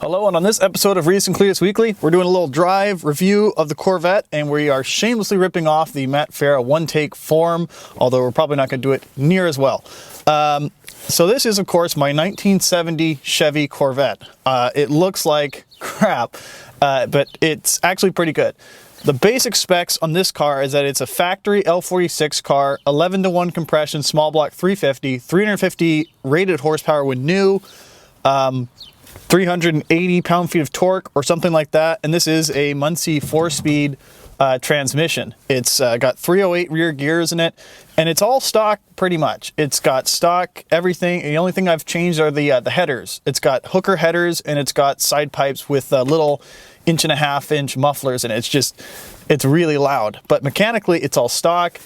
Hello, and on this episode of Reidus and Cletus Weekly, we're doing a little drive review of the Corvette, and we are shamelessly ripping off the Matt Farah one-take form, although we're probably not going to do it near as well. So this is, of course, my 1970 Chevy Corvette. It looks like crap, but it's actually pretty good. The basic specs on this car is that it's a factory L46 car, 11-to-1 compression, small block 350, 350 rated horsepower when new, 380 pound-feet of torque or something like that, and this is a Muncie 4-speed transmission. It's got 308 rear gears in it, and it's all stock pretty much. It's got stock everything, and the only thing I've changed are the headers. It's got hooker headers, and it's got side pipes with little 1.5-inch mufflers, and it's really loud. But mechanically, it's all stock,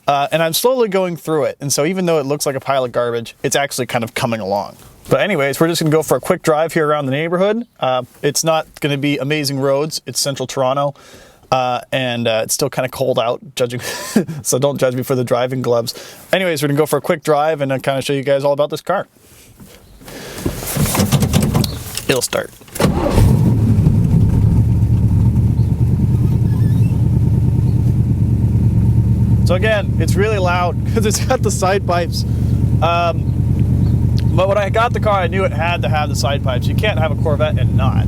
and I'm slowly going through it, and so even though it looks like a pile of garbage, it's actually kind of coming along. But anyways, we're just going to go for a quick drive here around the neighborhood. It's not going to be amazing roads. It's central Toronto, and it's still kind of cold out, judging. So don't judge me for the driving gloves. Anyways, we're going to go for a quick drive and kind of show you guys all about this car. It'll start. So again, it's really loud because it's got the side pipes. But when I got the car, I knew it had to have the side pipes. You can't have a Corvette and not.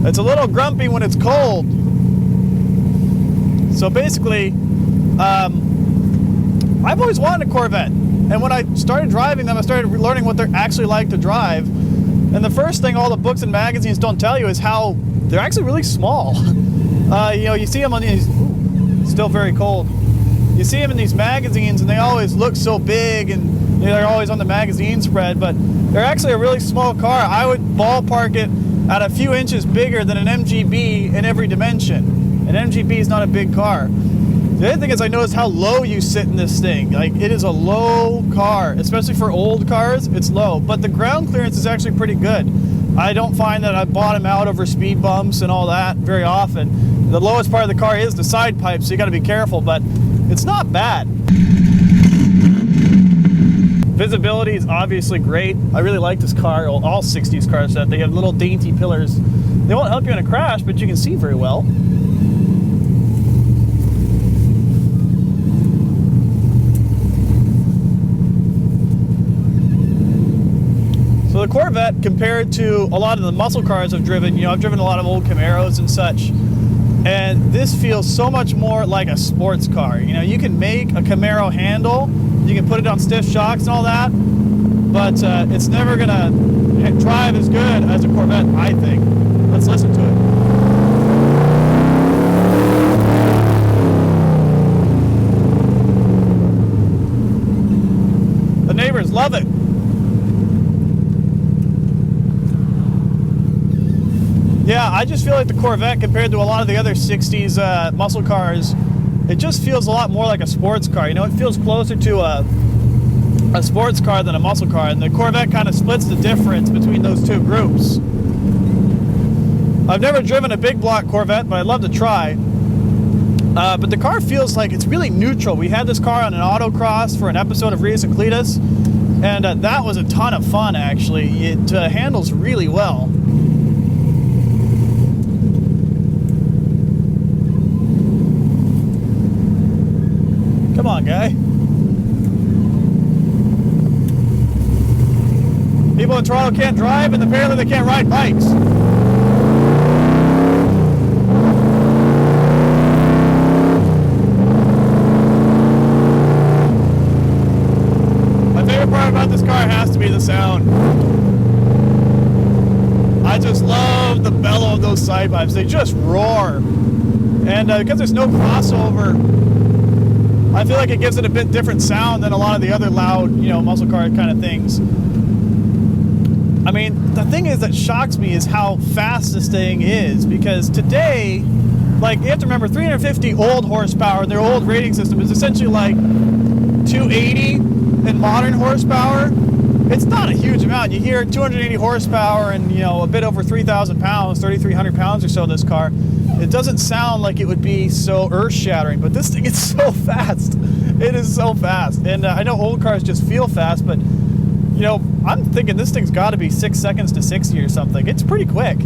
It's a little grumpy when it's cold. So basically, I've always wanted a Corvette. And when I started driving them, I started learning what they're actually like to drive. And the first thing all the books and magazines don't tell you is how they're actually really small. You know, you see them on these, still very cold. You see them in these magazines and they always look so big and they're always on the magazine spread, but they're actually a really small car. I would ballpark it at a few inches bigger than an MGB in every dimension. An MGB is not a big car. The other thing is I noticed how low you sit in this thing. Like, it is a low car, especially for old cars, it's low. But the ground clearance is actually pretty good. I don't find that I bottom out over speed bumps and all that very often. The lowest part of the car is the side pipes, so you gotta be careful, but it's not bad. Visibility is obviously great. I really like this car, all 60s cars, that they have little dainty pillars. They won't help you in a crash, but you can see very well. So the Corvette, compared to a lot of the muscle cars I've driven, you know, I've driven a lot of old Camaros and such, and this feels so much more like a sports car. You know, you can make a Camaro handle, you can put it on stiff shocks and all that, but it's never gonna drive as good as a Corvette, I think. Let's listen to it. The neighbors love it. Yeah, I just feel like the Corvette, compared to a lot of the other 60s muscle cars, it just feels a lot more like a sports car. You know, it feels closer to a sports car than a muscle car, and the Corvette kind of splits the difference between those two groups. I've never driven a big block Corvette, but I'd love to try. But the car feels like it's really neutral. We had this car on an autocross for an episode of Reidus and Cletus, and that was a ton of fun, actually. It handles really well. Come on, guy. People in Toronto can't drive, and apparently they can't ride bikes. My favorite part about this car has to be the sound. I just love the bellow of those side pipes. They just roar. And because there's no crossover, I feel like it gives it a bit different sound than a lot of the other loud, you know, muscle car kind of things. I mean, the thing is that shocks me is how fast this thing is, because today, like, you have to remember 350 old horsepower, their old rating system is essentially like 280 in modern horsepower. It's not a huge amount. You hear 280 horsepower and, you know, a bit over 3,000 pounds, 3,300 pounds or so this car. it doesn't sound like it would be so earth-shattering, but this thing is so fast. It is so fast. And I know old cars just feel fast, but you know, I'm thinking this thing's got to be 6 seconds to 60 or something. It's pretty quick.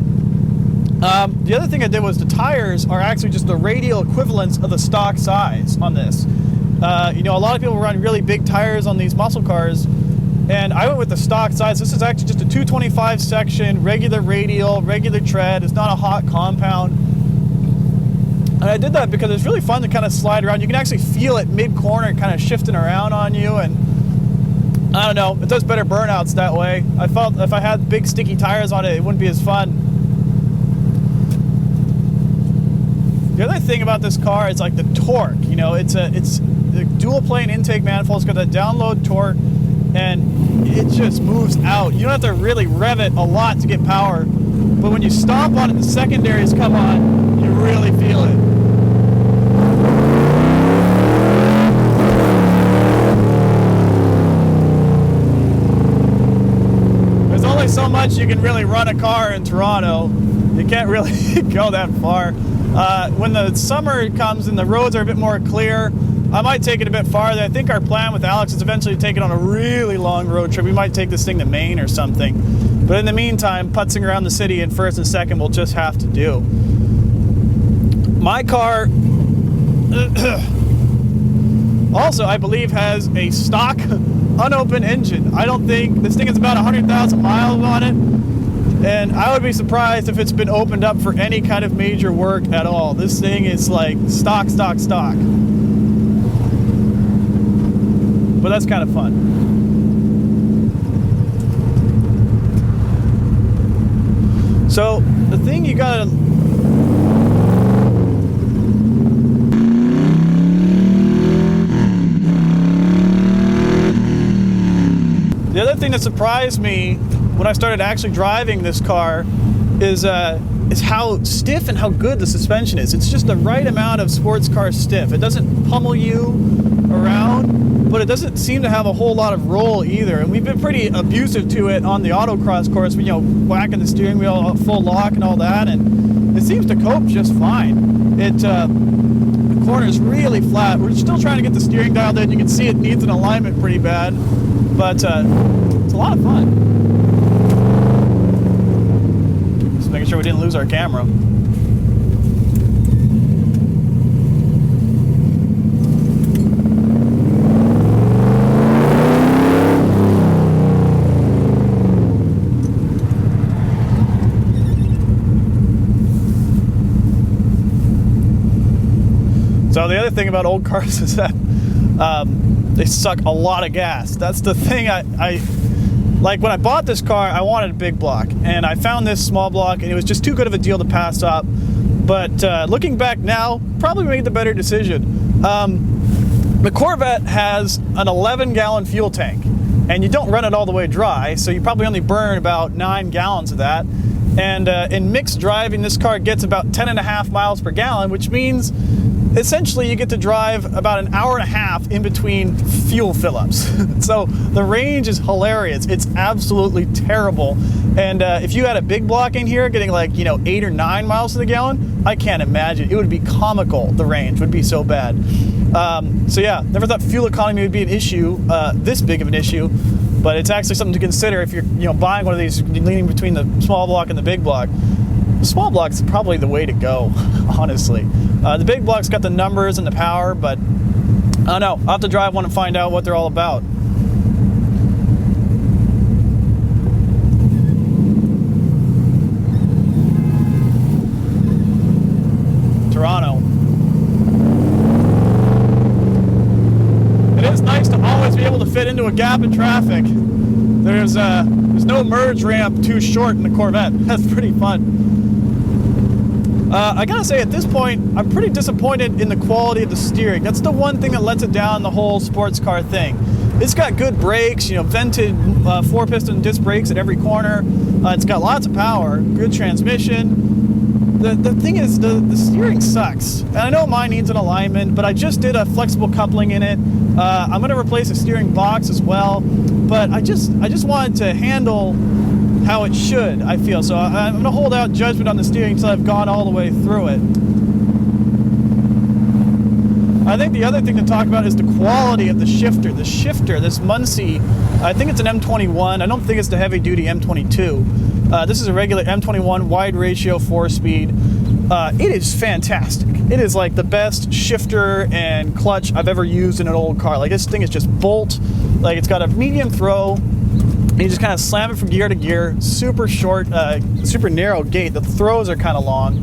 The other thing I did was the tires are actually just the radial equivalents of the stock size on this. You know, a lot of people run really big tires on these muscle cars, and I went with the stock size. This is actually just a 225 section, regular radial, regular tread. It's not a hot compound. And I did that because it's really fun to kind of slide around. You can actually feel it mid-corner kind of shifting around on you, and I don't know, it does better burnouts that way. I felt if I had big sticky tires on it, it wouldn't be as fun. The other thing about this car is like the torque. You know, it's the dual plane intake manifold. It's got that download torque, and it just moves out. You don't have to really rev it a lot to get power, but when you stomp on it, the secondaries come on, you really feel it. There's only so much you can really run a car in Toronto. You can't really go that far. When the summer comes and the roads are a bit more clear, I might take it a bit farther. I think our plan with Alex is eventually to take it on a really long road trip. We might take this thing to Maine or something. But in the meantime, putzing around the city in first and second we'll just have to do. My car also, I believe, has a stock unopened engine. I don't think, this thing has about 100,000 miles on it. And I would be surprised if it's been opened up for any kind of major work at all. This thing is like stock. But that's kind of fun. So the thing you gotta... The other thing that surprised me when I started actually driving this car is how stiff and how good the suspension is. It's just the right amount of sports car stiff. It doesn't pummel you around, but it doesn't seem to have a whole lot of roll either. And we've been pretty abusive to it on the autocross course, you know, whacking the steering wheel full lock and all that, and it seems to cope just fine. The corner's really flat. We're still trying to get the steering dialed in. You can see it needs an alignment pretty bad, but it's a lot of fun. Making sure we didn't lose our camera. So the other thing about old cars is that they suck a lot of gas. That's the thing I like. When I bought this car, I wanted a big block, and I found this small block, and it was just too good of a deal to pass up. But looking back now, probably made the better decision. The Corvette has an 11-gallon fuel tank, and you don't run it all the way dry, so you probably only burn about 9 gallons of that. And in mixed driving, this car gets about 10.5 miles per gallon, which means essentially you get to drive about an hour and a half in between fuel fill-ups. So the range is hilarious. It's absolutely terrible. And if you had a big block in here getting like, you know, 8 or 9 miles to the gallon, I can't imagine. It would be comical. The range would be so bad. So yeah, never thought fuel economy would be an issue, this big of an issue, but it's actually something to consider if you're, you know, buying one of these, leaning between the small block and the big block. The small block's probably the way to go, honestly. The big block's got the numbers and the power, but I don't know. I'll have to drive one and find out what they're all about. Toronto. It is nice to always be able to fit into a gap in traffic. There's no merge ramp too short in the Corvette. That's pretty fun. I gotta say, at this point, I'm pretty disappointed in the quality of the steering. That's the one thing that lets it down the whole sports car thing. It's got good brakes, you know, vented 4-piston disc brakes at every corner. It's got lots of power, good transmission. The thing is, the steering sucks. And I know mine needs an alignment, but I just did a flexible coupling in it. I'm gonna replace the steering box as well. But I just wanted to handle how it should, I feel. So I'm going to hold out judgment on the steering until I've gone all the way through it. I think the other thing to talk about is the quality of the shifter. The shifter, this Muncie, I think it's an M21. I don't think it's the heavy-duty M22. This is a regular M21 wide ratio 4-speed. It is fantastic. It is like the best shifter and clutch I've ever used in an old car. Like, this thing is just bolt. Like, it's got a medium throw. You just kind of slam it from gear to gear. Super short, super narrow gate. The throws are kind of long.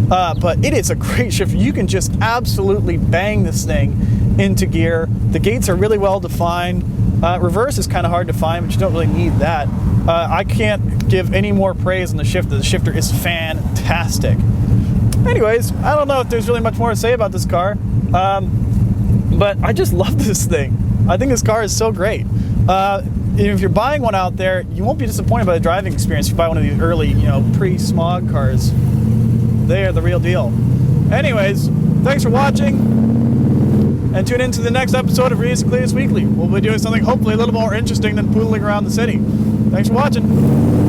But it is a great shifter. You can just absolutely bang this thing into gear. The gates are really well defined. Reverse is kind of hard to find, but you don't really need that. I can't give any more praise on the shifter. The shifter is fantastic. Anyways, I don't know if there's really much more to say about this car, but I just love this thing. I think this car is so great. If you're buying one out there, you won't be disappointed by the driving experience if you buy one of these early, pre-smog cars. They are the real deal. Anyways, thanks for watching, and tune in to the next episode of Reidus and Cletus Weekly. We'll be doing something hopefully a little more interesting than poodling around the city. Thanks for watching.